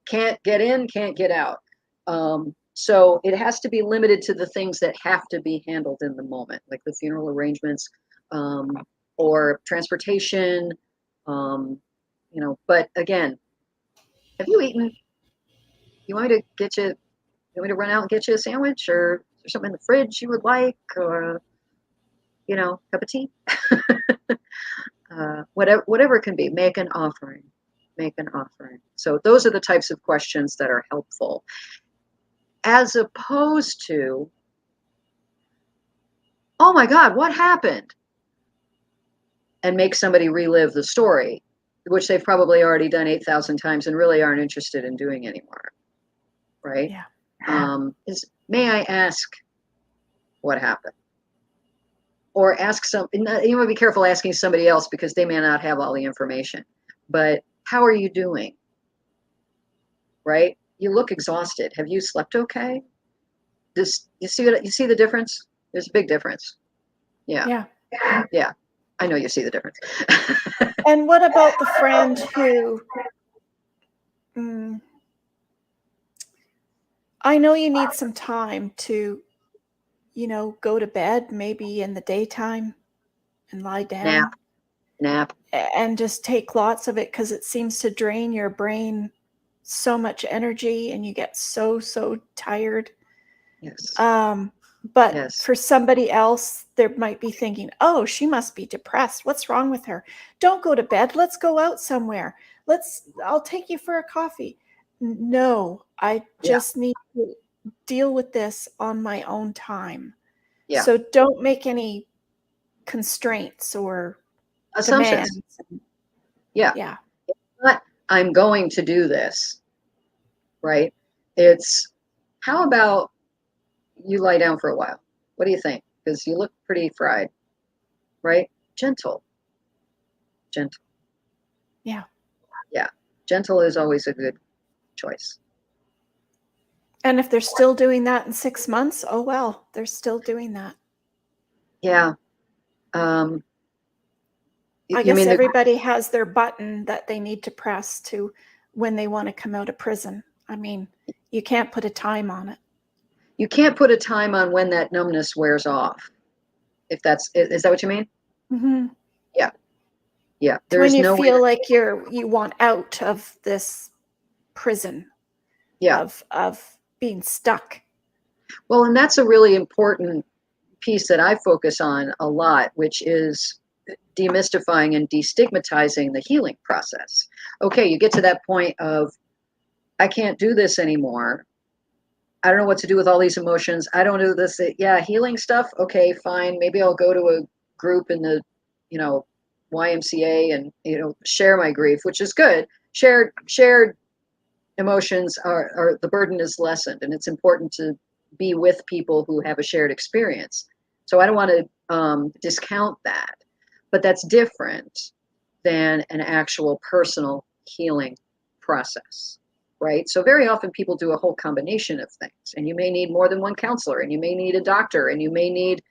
C: Can't get in, can't get out. So it has to be limited to the things that have to be handled in the moment, like the funeral arrangements, or transportation. But again, have you eaten? You want me to run out and get you a sandwich, or is there something in the fridge you would like, or cup of tea? Whatever it can be, make an offering. So those are the types of questions that are helpful, as opposed to, oh my God, what happened? And make somebody relive the story, which they've probably already done 8,000 times and really aren't interested in doing anymore. Right?
B: Yeah.
C: May I ask what happened? Or ask you want to be careful asking somebody else, because they may not have all the information. But how are you doing? Right? You look exhausted. Have you slept okay? You see the difference? There's a big difference. Yeah. I know you see the difference.
B: And what about the friend who, I know you need some time to, go to bed, maybe in the daytime, and lie down.
C: Nap.
B: And just take lots of it, because it seems to drain your brain so much energy and you get so tired.
C: Yes.
B: But
C: yes.
B: For somebody else, they might be thinking, oh, she must be depressed. What's wrong with her? Don't go to bed. Let's go out somewhere. I'll take you for a coffee. No, I just need to deal with this on my own time.
C: Yeah.
B: So don't make any constraints or
C: assumptions.
B: Demands.
C: Yeah.
B: Yeah.
C: But I'm going to do this. right? It's, how about you lie down for a while? What do you think? Because you look pretty fried, right? Gentle. Gentle.
B: Yeah.
C: Yeah. Gentle is always a good choice.
B: And if they're still doing that in 6 months, oh well, they're still doing that.
C: Yeah.
B: I
C: You
B: guess
C: mean
B: everybody has their button that they need to press to when they want to come out of prison. I mean, you can't put a time on it.
C: you can't put a time on when that numbness wears off. If that's, is that what you mean?
B: Mm-hmm.
C: Yeah. Yeah.
B: When
C: There's
B: you
C: no way.
B: feel like you want out of this prison
C: Yeah.
B: of being stuck.
C: Well, and that's a really important piece that I focus on a lot, which is demystifying and destigmatizing the healing process. Okay, you get to that point of, I can't do this anymore. I don't know what to do with all these emotions. I don't do this. Yeah, healing stuff. Okay, fine. Maybe I'll go to a group in the, YMCA and, share my grief, which is good. Shared emotions are the burden is lessened, and it's important to be with people who have a shared experience. So I don't want to discount that, but that's different than an actual personal healing process, right? So very often people do a whole combination of things, and you may need more than one counselor, and you may need a doctor, and you may need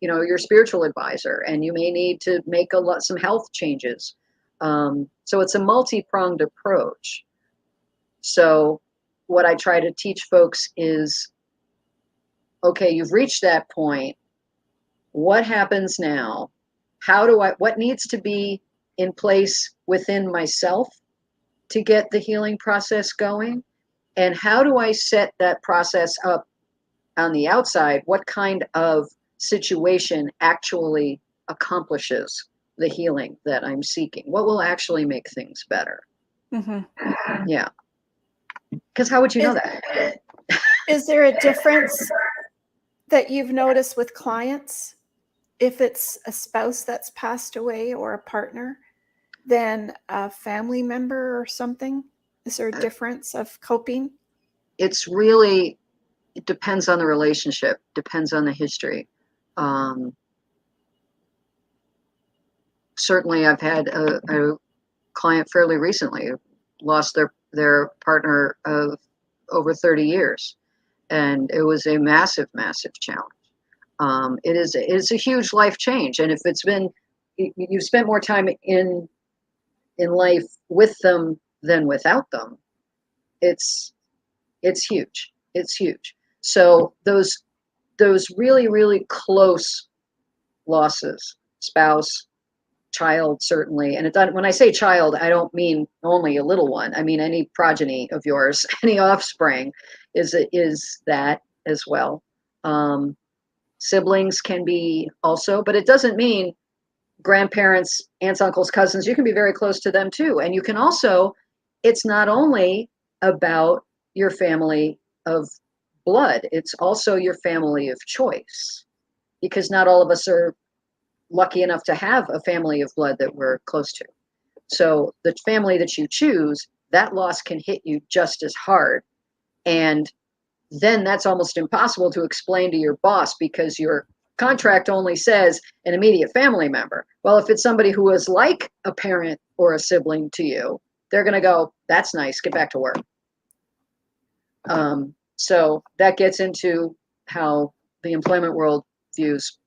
C: your spiritual advisor, and you may need to make some health changes. So it's a multi-pronged approach. So what I try to teach folks is, okay, you've reached that point. What happens now? What needs to be in place within myself to get the healing process going? And how do I set that process up on the outside? What kind of situation actually accomplishes the healing that I'm seeking? What will actually make things better?
B: Mm-hmm.
C: Yeah. Because how would you know that?
B: Is there a difference that you've noticed with clients if it's a spouse that's passed away or a partner than a family member or something? Is there a difference of coping?
C: It depends on the relationship, depends on the history. Certainly I've had a client fairly recently who lost their partner of over 30 years. And it was a massive, massive challenge. It is a huge life change. And if you've spent more time in life with them than without them, it's huge. It's huge. So those really, really close losses, spouse, child, certainly. And when I say child, I don't mean only a little one. I mean any progeny of yours, any offspring is that as well. Siblings can be also, but it doesn't mean grandparents, aunts, uncles, cousins. You can be very close to them too. And you can also, it's not only about your family of blood, it's also your family of choice, because not all of us are lucky enough to have a family of blood that we're close to. So the family that you choose, that loss can hit you just as hard. And then that's almost impossible to explain to your boss, because your contract only says an immediate family member. Well, if it's somebody who is like a parent or a sibling to you, they're going to go, that's nice, get back to work. So that gets into how the employment world views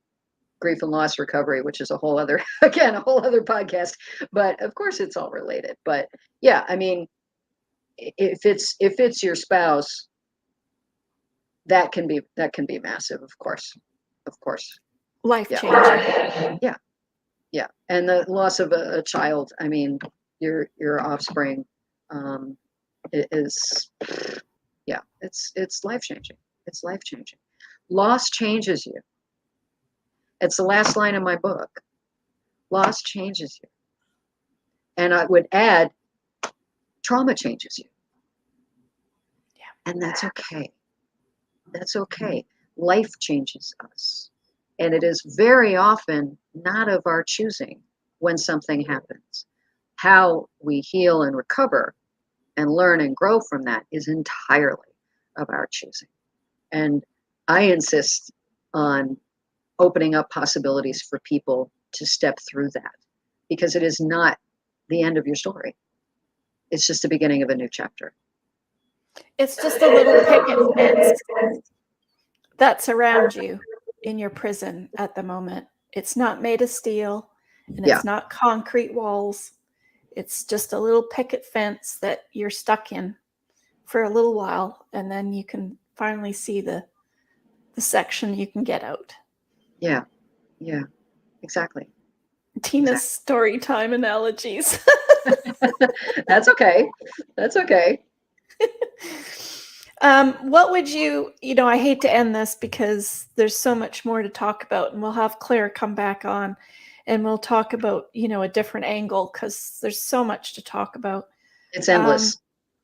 C: grief and loss recovery, which is a whole other podcast, but of course it's all related. But yeah, I mean, if it's your spouse, that can be massive, of course.
B: Life
C: Yeah.
B: changing.
C: Yeah. And the loss of a child, I mean, your offspring, is, yeah, it's life changing. It's life changing. Loss changes you. It's the last line of my book. Loss changes you. And I would add, trauma changes you.
B: Yeah.
C: And that's okay. That's okay. Life changes us. And it is very often not of our choosing when something happens. How we heal and recover and learn and grow from that is entirely of our choosing. And I insist on opening up possibilities for people to step through that, because it is not the end of your story. It's just the beginning of a new chapter.
B: It's just a little picket fence that's around you in your prison at the moment. It's not made of steel, and
C: Yeah.
B: it's not concrete walls. It's just a little picket fence that you're stuck in for a little while, and then you can finally see the section you can get out.
C: Yeah. Yeah. Exactly.
B: Tina's story time analogies.
C: That's okay. That's okay.
B: What would you know, I hate to end this because there's so much more to talk about, and we'll have Claire come back on and we'll talk about, you know, a different angle, because there's so much to talk about.
C: It's endless.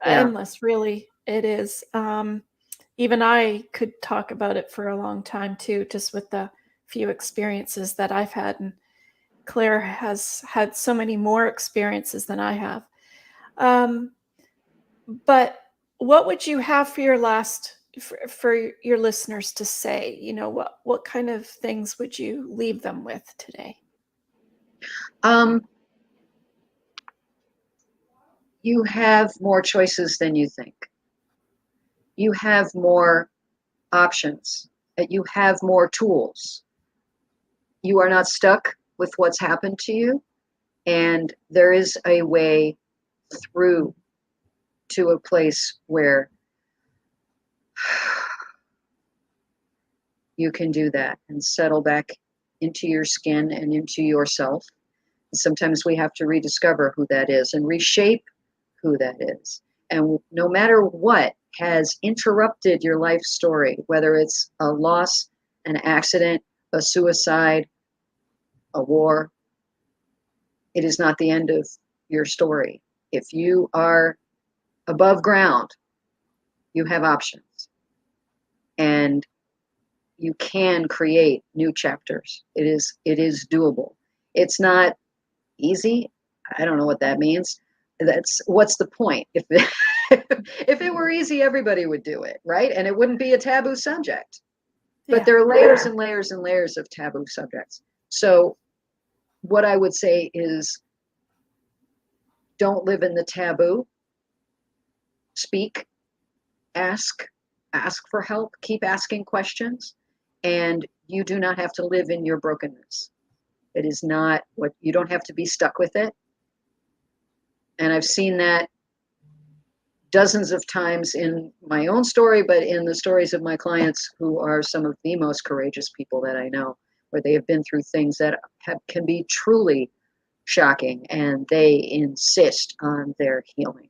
C: Yeah.
B: Endless, really. It is. Even I could talk about it for a long time too, just with the few experiences that I've had. And Claire has had so many more experiences than I have. But what would you have for your last, for your listeners to say? You know, what kind of things would you leave them with today?
C: You have more choices than you think. You have more options. You have more tools. You are not stuck with what's happened to you, and there is a way through to a place where you can do that and settle back into your skin and into yourself. Sometimes we have to rediscover who that is and reshape who that is. And no matter what has interrupted your life story, whether it's a loss, an accident, a suicide, a war, it is not the end of your story. If you are above ground, you have options. And you can create new chapters. It is doable. It's not easy. I don't know what that means. What's the point? If it were easy, everybody would do it, right? And it wouldn't be a taboo subject. But there are layers and layers and layers of taboo subjects. So what I would say is, don't live in the taboo. Speak, ask for help, keep asking questions, and you do not have to live in your brokenness. It is not what, you don't have to be stuck with it. And I've seen that dozens of times in my own story, but in the stories of my clients, who are some of the most courageous people that I know, where they have been through things that can be truly shocking, and they insist on their healing.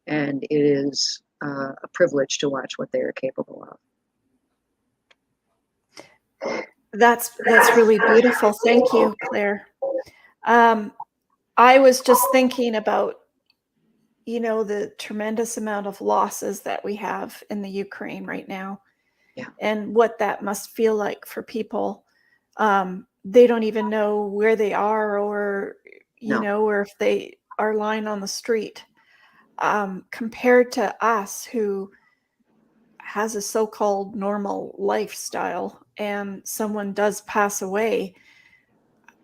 C: And it is a privilege to watch what they are capable of.
B: That's really beautiful. Thank you, Claire. I was just thinking about, you know, the tremendous amount of losses that we have in the Ukraine right now, and what that must feel like for people. They don't even know where they are, or, you know, or if they are lying on the street. Compared to us, who has a so-called normal lifestyle, and someone does pass away,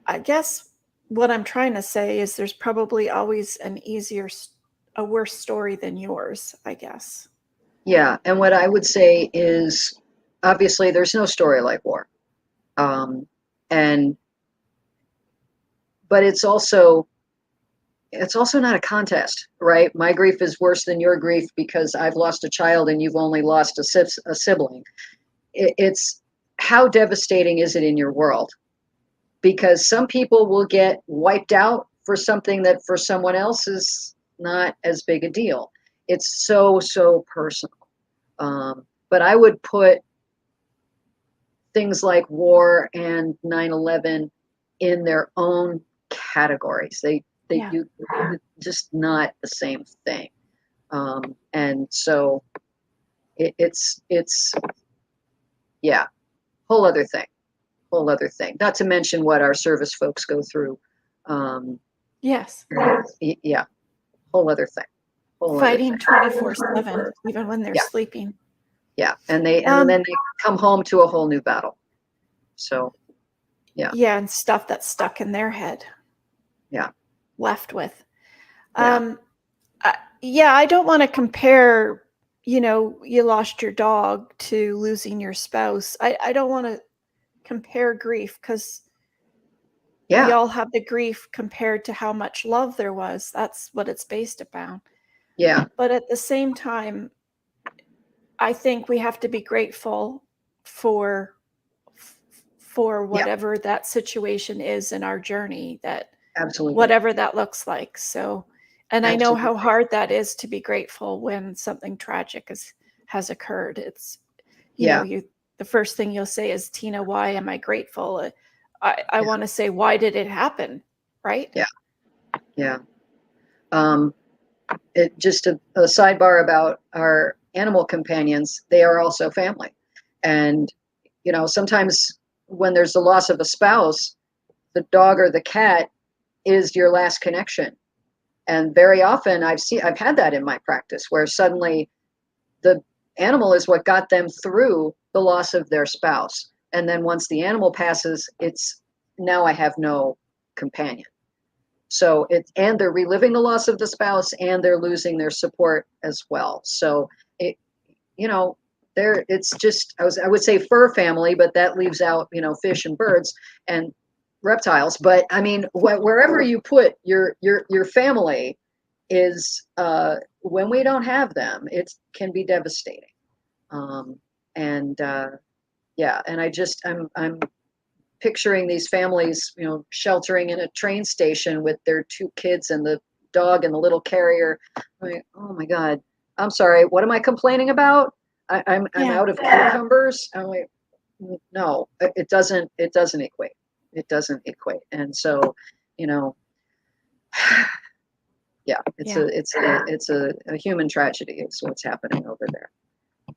B: I guess what I'm trying to say is there's probably always a worse story than yours, I guess.
C: Yeah, and what I would say is, obviously there's no story like war. But it's also not a contest, right? My grief is worse than your grief because I've lost a child and you've only lost a sibling. It's how devastating is it in your world? Because some people will get wiped out for something that for someone else is not as big a deal. It's so personal. But I would put things like war and 9/11 in their own categories. They do just not the same thing. And so it's whole other thing, not to mention what our service folks go through.
B: Yes.
C: Yeah, whole other thing. whole other
B: Fighting
C: thing.
B: 24/7, even when they're
C: Yeah.
B: sleeping.
C: Yeah, and then they come home to a whole new battle. So, yeah.
B: Yeah, and stuff that's stuck in their head.
C: Yeah.
B: Left with.
C: Yeah.
B: I don't want to compare, you lost your dog to losing your spouse. I don't want to compare grief, because we
C: Yeah.
B: all have the grief compared to how much love there was. That's what it's based upon.
C: Yeah.
B: But at the same time, I think we have to be grateful for whatever that situation is in our journey, that
C: Absolutely.
B: whatever that looks like. So, and I know how
C: Absolutely.
B: hard that is to be grateful when something tragic has occurred. It's,
C: Yeah.
B: the first thing you'll say is, Tina, why am I grateful? I want to say, why did it happen? Right?
C: Yeah. Yeah. It just a sidebar about our animal companions. They are also family. And, sometimes when there's the loss of a spouse, the dog or the cat is your last connection. And very often I've had that in my practice, where suddenly the animal is what got them through the loss of their spouse. And then once the animal passes, it's now I have no companion. So and they're reliving the loss of the spouse, and they're losing their support as well. So it's just, I would say fur family, but that leaves out, fish and birds and reptiles. But I mean, wherever you put your family is, when we don't have them, it can be devastating. And I'm picturing these families, sheltering in a train station with their 2 kids and the dog and the little carrier. I'm like, oh my God, I'm sorry, what am I complaining about? I'm out of cucumbers. I'm like, no, it doesn't equate. It doesn't equate. And so, it's a human tragedy. It's what's happening over there.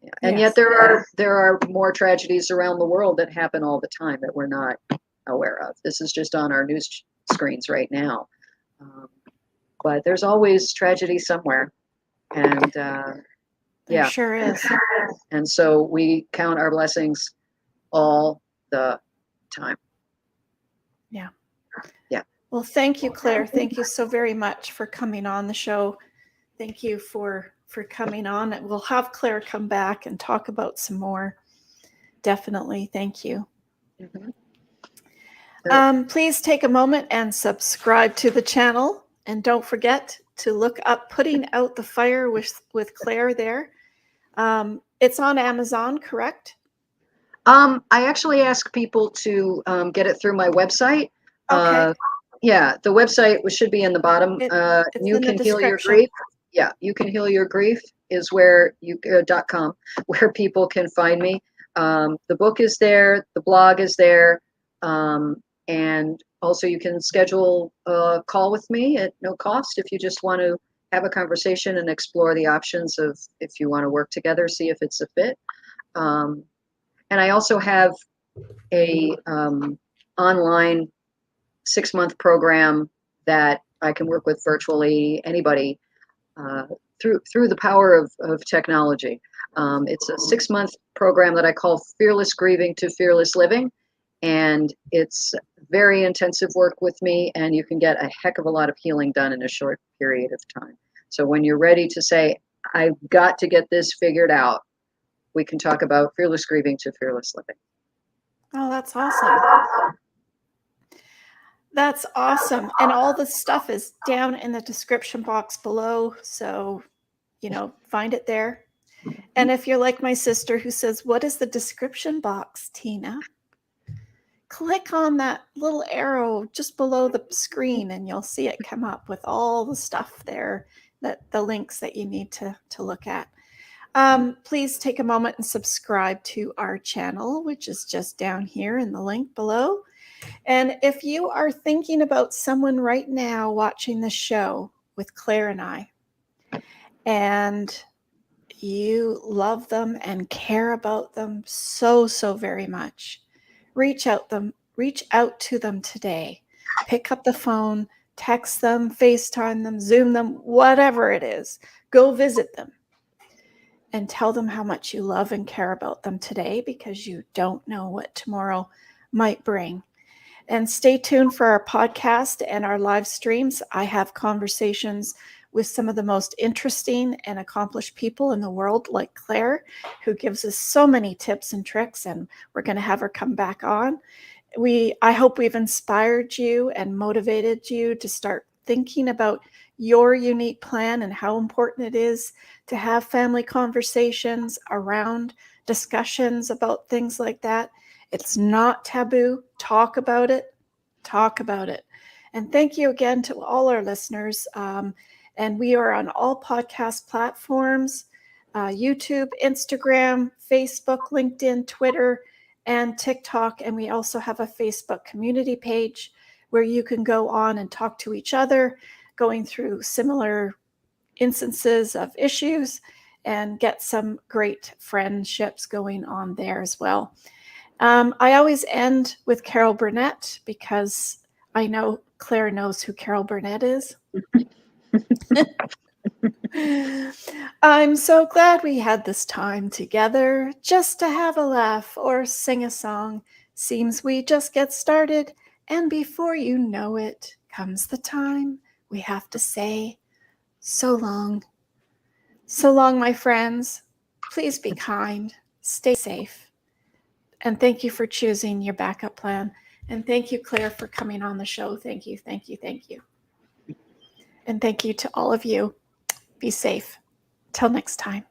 C: Yeah. And yet there are more tragedies around the world that happen all the time that we're not aware of. This is just on our news screens right now. But there's always tragedy somewhere. And
B: There sure is.
C: And so we count our blessings all the time.
B: Yeah.
C: Yeah.
B: Well, thank you, Claire. Thank you so very much for coming on the show. Thank you for coming on. We'll have Claire come back and talk about some more. Definitely. Thank you.
C: Mm-hmm.
B: Please take a moment and subscribe to the channel. And don't forget to look up Putting Out the Fire with Claire there. It's on Amazon, correct?
C: I actually ask people to get it through my website.
B: Okay.
C: Yeah, the website should be in the bottom.
B: It's
C: You
B: in
C: Can
B: the
C: Heal Your
B: description.
C: Grief. Yeah, You Can Heal Your Grief is where .com, where people can find me. The book is there, the blog is there, and also you can schedule a call with me at no cost if you just want to have a conversation and explore the options of if you want to work together, see if it's a fit. And I also have a online 6-month program that I can work with virtually anybody through the power of technology. It's a 6-month program that I call Fearless Grieving to Fearless Living. And it's very intensive work with me, and you can get a heck of a lot of healing done in a short period of time. So when you're ready to say, I've got to get this figured out, we can talk about Fearless Grieving to Fearless Living.
B: Oh, that's awesome. That's awesome. And all the stuff is down in the description box below. So, find it there. And if you're like my sister who says, what is the description box, Tina? Click on that little arrow just below the screen and you'll see it come up with all the stuff there, the links that you need to look at. Please take a moment and subscribe to our channel, which is just down here in the link below. And if you are thinking about someone right now watching the show with Claire and I, and you love them and care about them so very much, reach out to them today. Pick up the phone, text them, FaceTime them, Zoom them, whatever it is. Go visit them and tell them how much you love and care about them today, because you don't know what tomorrow might bring. And stay tuned for our podcast and our live streams. I have conversations with some of the most interesting and accomplished people in the world, like Claire, who gives us so many tips and tricks, and we're going to have her come back on. I hope we've inspired you and motivated you to start thinking about your unique plan and how important it is to have family conversations around discussions about things like that. It's not taboo. Talk about it. Talk about it. And thank you again to all our listeners. And we are on all podcast platforms, YouTube, Instagram, Facebook, LinkedIn, Twitter, and TikTok. And we also have a Facebook community page where you can go on and talk to each other, going through similar instances of issues, and get some great friendships going on there as well. I always end with Carol Burnett, because I know Claire knows who Carol Burnett is. I'm so glad we had this time together just to have a laugh or sing a song. Seems we just get started, and before you know it, comes the time we have to say so long. So long, my friends. Please be kind, stay safe, and thank you for choosing your backup plan. And thank you, Claire, for coming on the show. Thank you, thank you, thank you. And thank you to all of you. Be safe. Till next time.